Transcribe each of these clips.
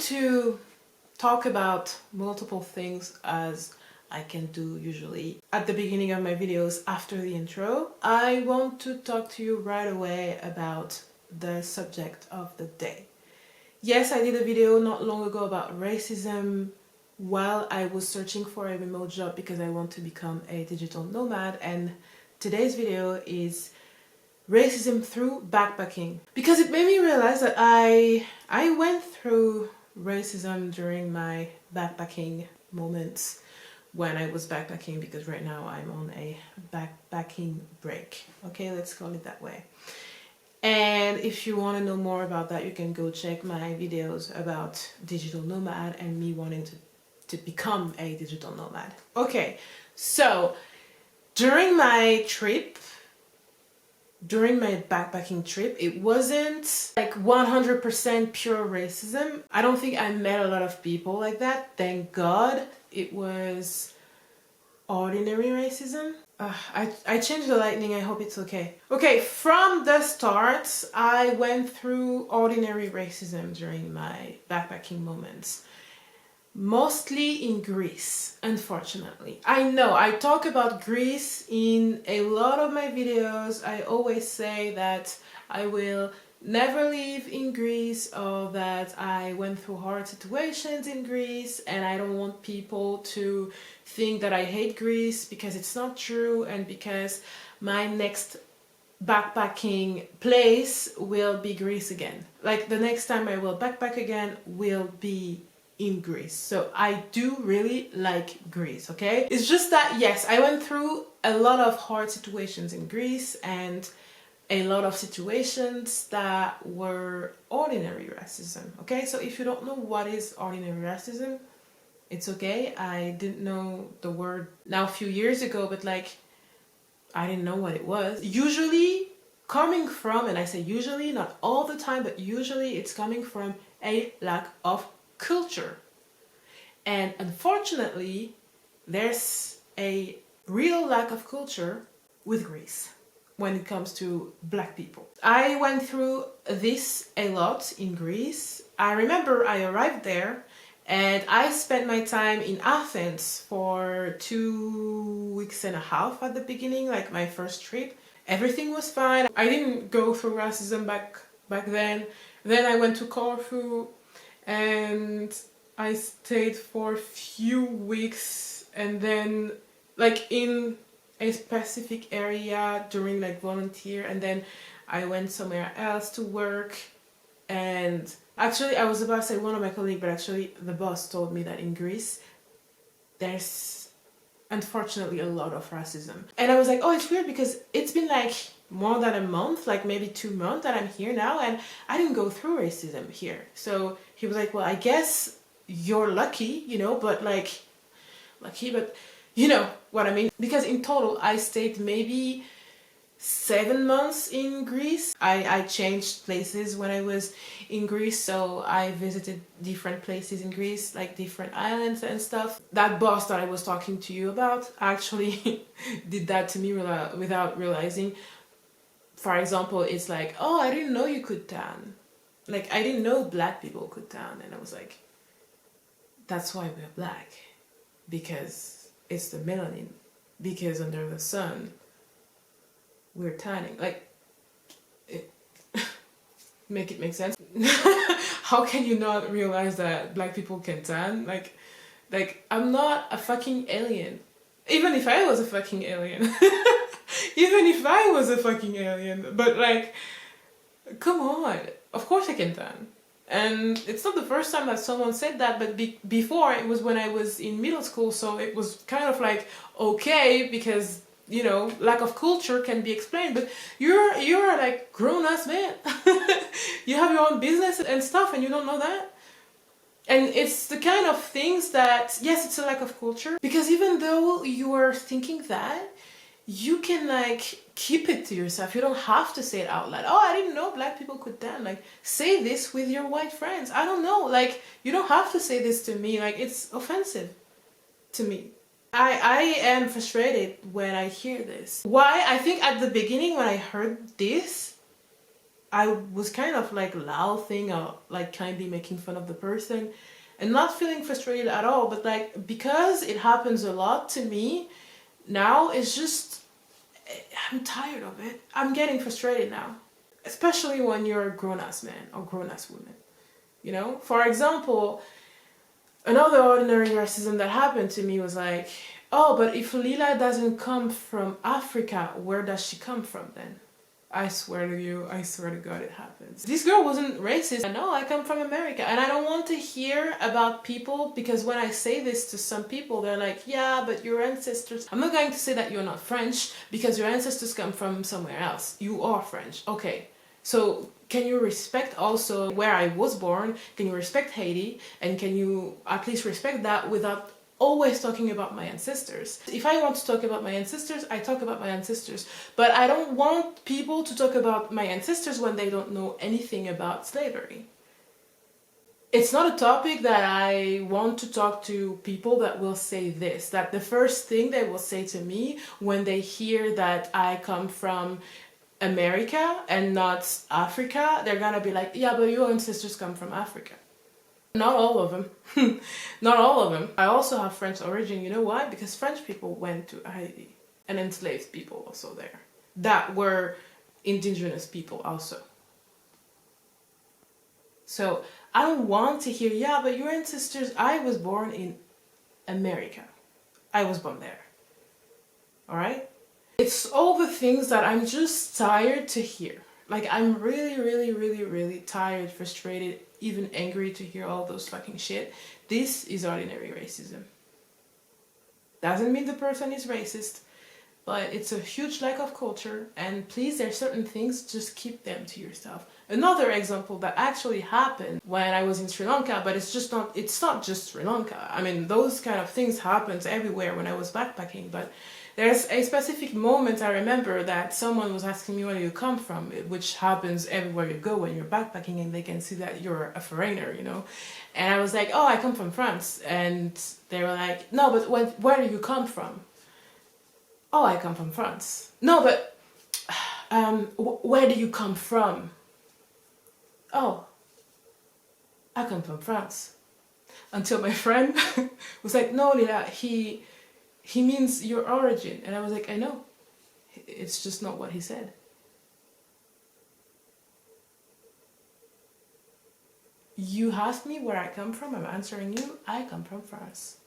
to talk about multiple things as I can do usually at the beginning of my videos after the intro. I want to talk to you right away about the subject of the day. Yes, I did a video not long ago about racism while I was searching for a remote job because I want to become a digital nomad, and today's video is racism through backpacking, because it made me realize that I went through racism during my backpacking moments when I was backpacking, because right now I'm on a backpacking break. Okay, let's call it that way. And if you want to know more about that, you can go check my videos about digital nomad and me wanting to become a digital nomad. Okay, so during my backpacking trip, it wasn't like 100% pure racism. I don't think I met a lot of people like that, thank God. It was ordinary racism. I changed the lighting, I hope it's okay. Okay, from the start, I went through ordinary racism during my backpacking moments. Mostly in Greece, unfortunately. I know, I talk about Greece in a lot of my videos. I always say that I will never live in Greece, or that I went through hard situations in Greece, and I don't want people to think that I hate Greece, because it's not true, and because my next backpacking place will be Greece again. Like the next time I will backpack again will be in Greece. So I do really like Greece, okay? It's just that, yes, I went through a lot of hard situations in Greece, and a lot of situations that were ordinary racism, okay? So if you don't know what is ordinary racism, it's okay. I didn't know the word now a few years ago, but like, I didn't know what it was. Usually coming from, and I say usually, not all the time, but usually it's coming from a lack of culture. And unfortunately, there's a real lack of culture with Greece when it comes to black people. I went through this a lot in Greece. I remember I arrived there and I spent my time in Athens for 2.5 weeks at the beginning, like my first trip. Everything was fine. I didn't go through racism back then. Then I went to Corfu and I stayed for a few weeks, and then like in a specific area during like volunteer, and then I went somewhere else to work. And actually I was about to say one of my colleagues, but actually the boss told me that in Greece there's unfortunately a lot of racism. And I was like, oh, it's weird because it's been like more than a month, like maybe 2 months that I'm here now, and I didn't go through racism here. So he was like, well, I guess you're lucky, you know, but like lucky, but you know what I mean? Because in total I stayed maybe 7 months in Greece. I changed places when I was in Greece, so I visited different places in Greece, like different islands and stuff. That boss that I was talking to you about actually did that to me without realizing. For example, it's like, oh, I didn't know you could tan. Like, I didn't know black people could tan. And I was like, that's why we're black. Because it's the melanin. Because under the sun, we're tanning. Like, make it make sense. How can you not realize that black people can tan? Like I'm not a fucking alien. Even if I was a fucking alien. Even if I was a fucking alien. But like, come on. Of course I can tan. And it's not the first time that someone said that, but before it was when I was in middle school, so it was kind of like okay, because you know, lack of culture can be explained, but you're like grown-ass man. You have your own business and stuff, and you don't know that. And it's the kind of things that, yes, it's a lack of culture, because even though you are thinking that, you can like keep it to yourself. You don't have to say it out loud. Oh, I didn't know black people could tan. Like, say this with your white friends. I don't know. Like, you don't have to say this to me. Like, it's offensive to me. I am frustrated when I hear this. Why? I think at the beginning when I heard this, I was kind of like laughing or like kindly making fun of the person and not feeling frustrated at all. But like, because it happens a lot to me now, it's just, I'm tired of it. I'm getting frustrated now. Especially when you're a grown-ass man or grown-ass woman. You know? For example, another ordinary racism that happened to me was like, oh, but if Lila doesn't come from Africa, where does she come from then? I swear to you, I swear to God, it happens. This girl wasn't racist. I know I come from America, and I don't want to hear about people, because when I say this to some people, they're like, yeah, but your ancestors... I'm not going to say that you're not French, because your ancestors come from somewhere else. You are French. Okay, so can you respect also where I was born? Can you respect Haiti? And can you at least respect that without always talking about my ancestors? If I want to talk about my ancestors, I talk about my ancestors. But I don't want people to talk about my ancestors when they don't know anything about slavery. It's not a topic that I want to talk to people that will say this, that the first thing they will say to me when they hear that I come from America and not Africa, they're gonna be like, yeah, but your ancestors come from Africa. Not all of them. Not all of them. I also have French origin. You know why? Because French people went to Haiti and enslaved people also there. That were indigenous people also. So I don't want to hear, yeah, but your ancestors... I was born in America. I was born there. Alright? It's all the things that I'm just tired to hear. Like, I'm really, really, really, really tired, frustrated, even angry to hear all those fucking shit. This is ordinary racism. Doesn't mean the person is racist, but it's a huge lack of culture, and please, there are certain things, just keep them to yourself. Another example that actually happened when I was in Sri Lanka, but it's not just Sri Lanka. I mean, those kind of things happens everywhere when I was backpacking, but there's a specific moment I remember that someone was asking me where you come from, which happens everywhere you go when you're backpacking and they can see that you're a foreigner, you know. And I was like, oh, I come from France. And they were like, no, but where do you come from? Oh, I come from France. No, but where do you come from? Oh, I come from France. Until my friend was like, no, Lila, he means your origin. And I was like, I know. It's just not what he said. You asked me where I come from. I'm answering you. I come from France.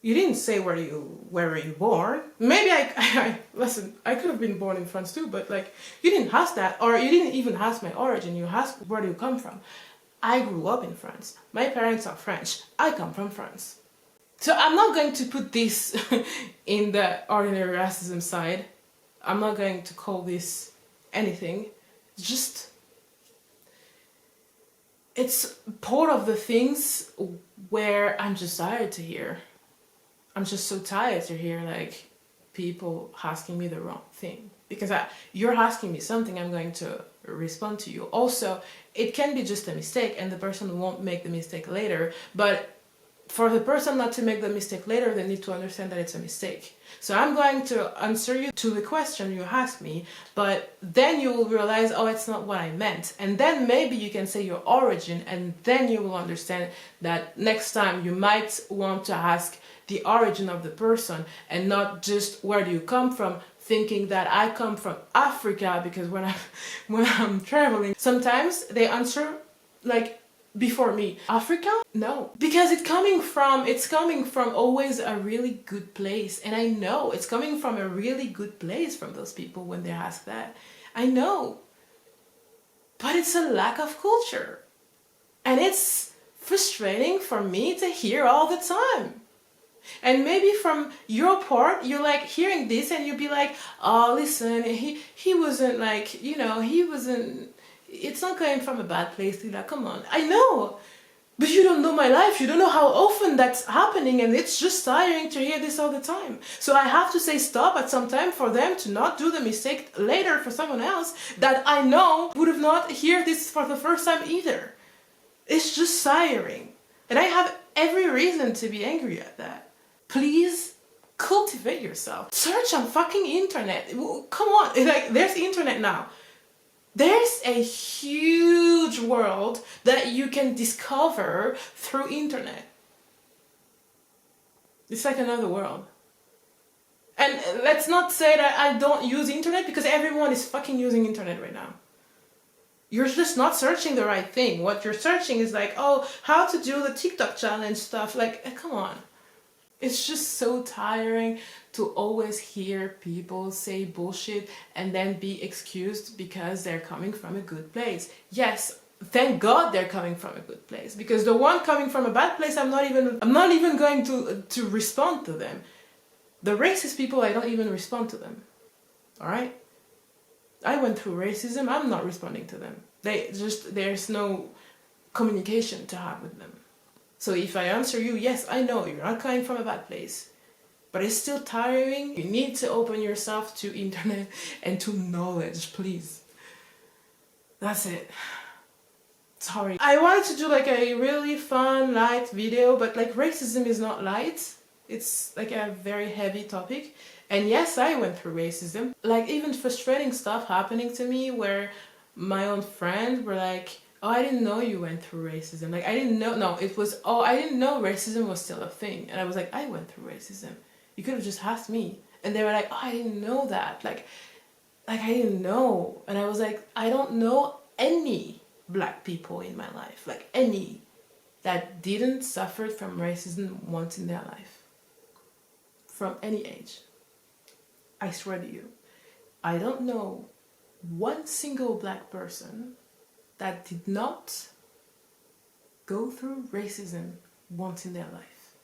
You didn't say where were you born. Maybe listen, I could have been born in France too, but like, you didn't ask that, or you didn't even ask my origin. You asked, where do you come from? I grew up in France. My parents are French. I come from France. So I'm not going to put this in the ordinary racism side. I'm not going to call this anything. Just, it's part of the things where I'm just tired to hear. I'm just so tired to hear like people asking me the wrong thing. Because you're asking me something, I'm going to respond to you. Also, it can be just a mistake and the person won't make the mistake later, but for the person not to make the mistake later, they need to understand that it's a mistake. So I'm going to answer you to the question you asked me, but then you will realize, oh, it's not what I meant. And then maybe you can say your origin, and then you will understand that next time you might want to ask the origin of the person and not just where do you come from, thinking that I come from Africa, because when I'm traveling, sometimes they answer like, before me, Africa? No, because it's coming from always a really good place, and I know it's coming from a really good place from those people when they ask that. I know, but it's a lack of culture, and it's frustrating for me to hear all the time. And maybe from your part, you're like hearing this and you'll be like, oh, listen, he wasn't like, you know, he wasn't, it's not coming from a bad place, Lila, come on. I know, but you don't know my life. You don't know how often that's happening, and it's just tiring to hear this all the time. So I have to say stop at some time for them to not do the mistake later for someone else that I know would have not heard this for the first time either. It's just tiring. And I have every reason to be angry at that. Please cultivate yourself. Search on fucking internet. Come on, like, there's the internet now. There's a huge world that you can discover through internet. It's like another world. And let's not say that I don't use internet, because everyone is fucking using internet right now. You're just not searching the right thing. What you're searching is like, oh, how to do the TikTok challenge stuff. Like, come on. It's just so tiring to always hear people say bullshit and then be excused because they're coming from a good place. Yes, thank God they're coming from a good place, because the one coming from a bad place, I'm not even going to respond to them. The racist people, I don't even respond to them. All right? I went through racism. I'm not responding to them. There's no communication to have with them. So if I answer you, yes, I know you're not coming from a bad place, but it's still tiring. You need to open yourself to internet and to knowledge, please. That's it. Sorry. I wanted to do like a really fun, light video, but like racism is not light. It's like a very heavy topic. And yes, I went through racism. Like even frustrating stuff happening to me where my own friends were like, oh, I didn't know you went through racism. Like, I didn't know. No, it was, oh, I didn't know racism was still a thing. And I was like, I went through racism. You could have just asked me. And they were like, oh, I didn't know that. Like I didn't know. And I was like, I don't know any black people in my life. Like any that didn't suffer from racism once in their life. From any age. I swear to you. I don't know one single black person that did not go through racism once in their life,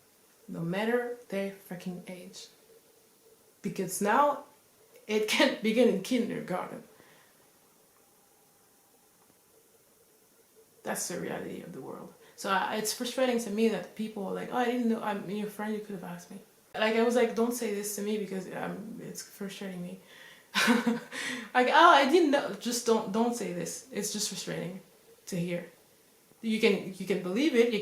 no matter their freaking age. Because now it can begin in kindergarten. That's the reality of the world. So it's frustrating to me that people are like, oh, I didn't know, I'm your friend, you could have asked me. Like, I was like, don't say this to me because it's frustrating me. Like, oh, I didn't know. Just don't say this. It's just frustrating to hear. You can believe it,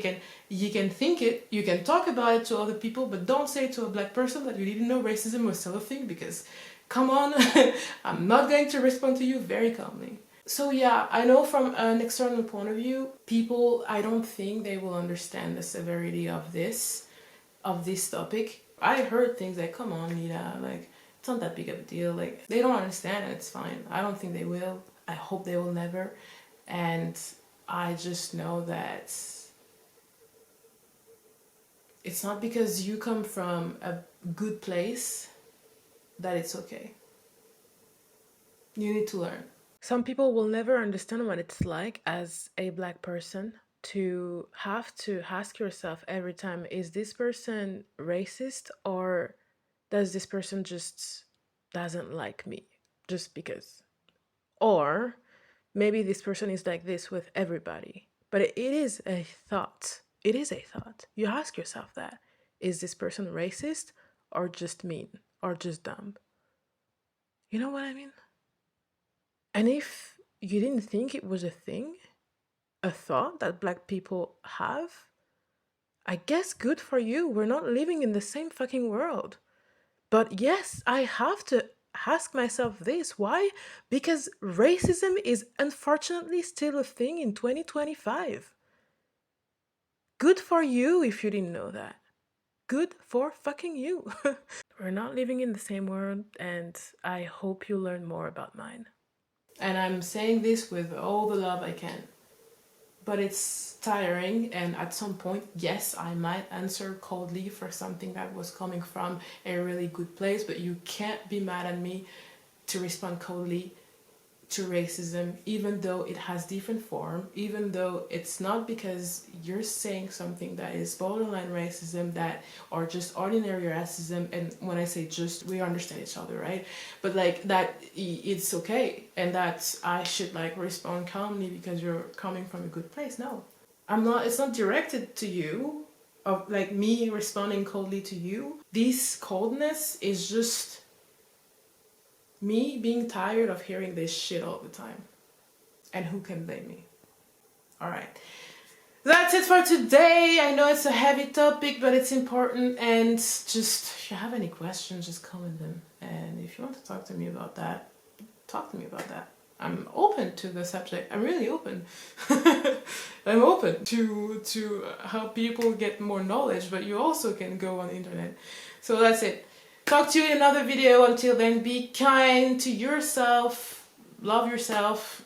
you can think it, you can talk about it to other people, but don't say to a black person that you didn't know racism was still a thing, because come on, I'm not going to respond to you very calmly. So yeah, I know from an external point of view, people, I don't think they will understand the severity of this topic. I heard things like, come on, Nita, like, it's not that big of a deal. Like, they don't understand and it's fine. I don't think they will. I hope they will never. And I just know that it's not because you come from a good place that it's okay. You need to learn. Some people will never understand what it's like as a black person to have to ask yourself every time, is this person racist, or does this person just doesn't like me just because? Or maybe this person is like this with everybody. But it is a thought. It is a thought. You ask yourself that. Is this person racist or just mean or just dumb? You know what I mean? And if you didn't think it was a thing, a thought that black people have, I guess good for you. We're not living in the same fucking world. But yes, I have to ask myself this. Why? Because racism is unfortunately still a thing in 2025. Good for you if you didn't know that. Good for fucking you. We're not living in the same world, and I hope you learn more about mine. And I'm saying this with all the love I can. But it's tiring, and at some point, yes, I might answer coldly for something that was coming from a really good place, but you can't be mad at me to respond coldly to racism, even though it has different form, even though it's not because you're saying something that is borderline racism, that or just ordinary racism. And when I say just, we understand each other, right? But like that, it's okay, and that I should like respond calmly because you're coming from a good place. No, I'm not. It's not directed to you, of like me responding coldly to you. This coldness is just me being tired of hearing this shit all the time. And who can blame me? Alright. That's it for today. I know it's a heavy topic, but it's important. And just, if you have any questions, just comment them. And if you want to talk to me about that, talk to me about that. I'm open to the subject. I'm really open. I'm open to how people get more knowledge, but you also can go on the internet. So that's it. Talk to you in another video. Until then, be kind to yourself, love yourself,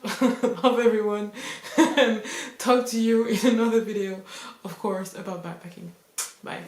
love everyone, and talk to you in another video, of course, about backpacking. Bye.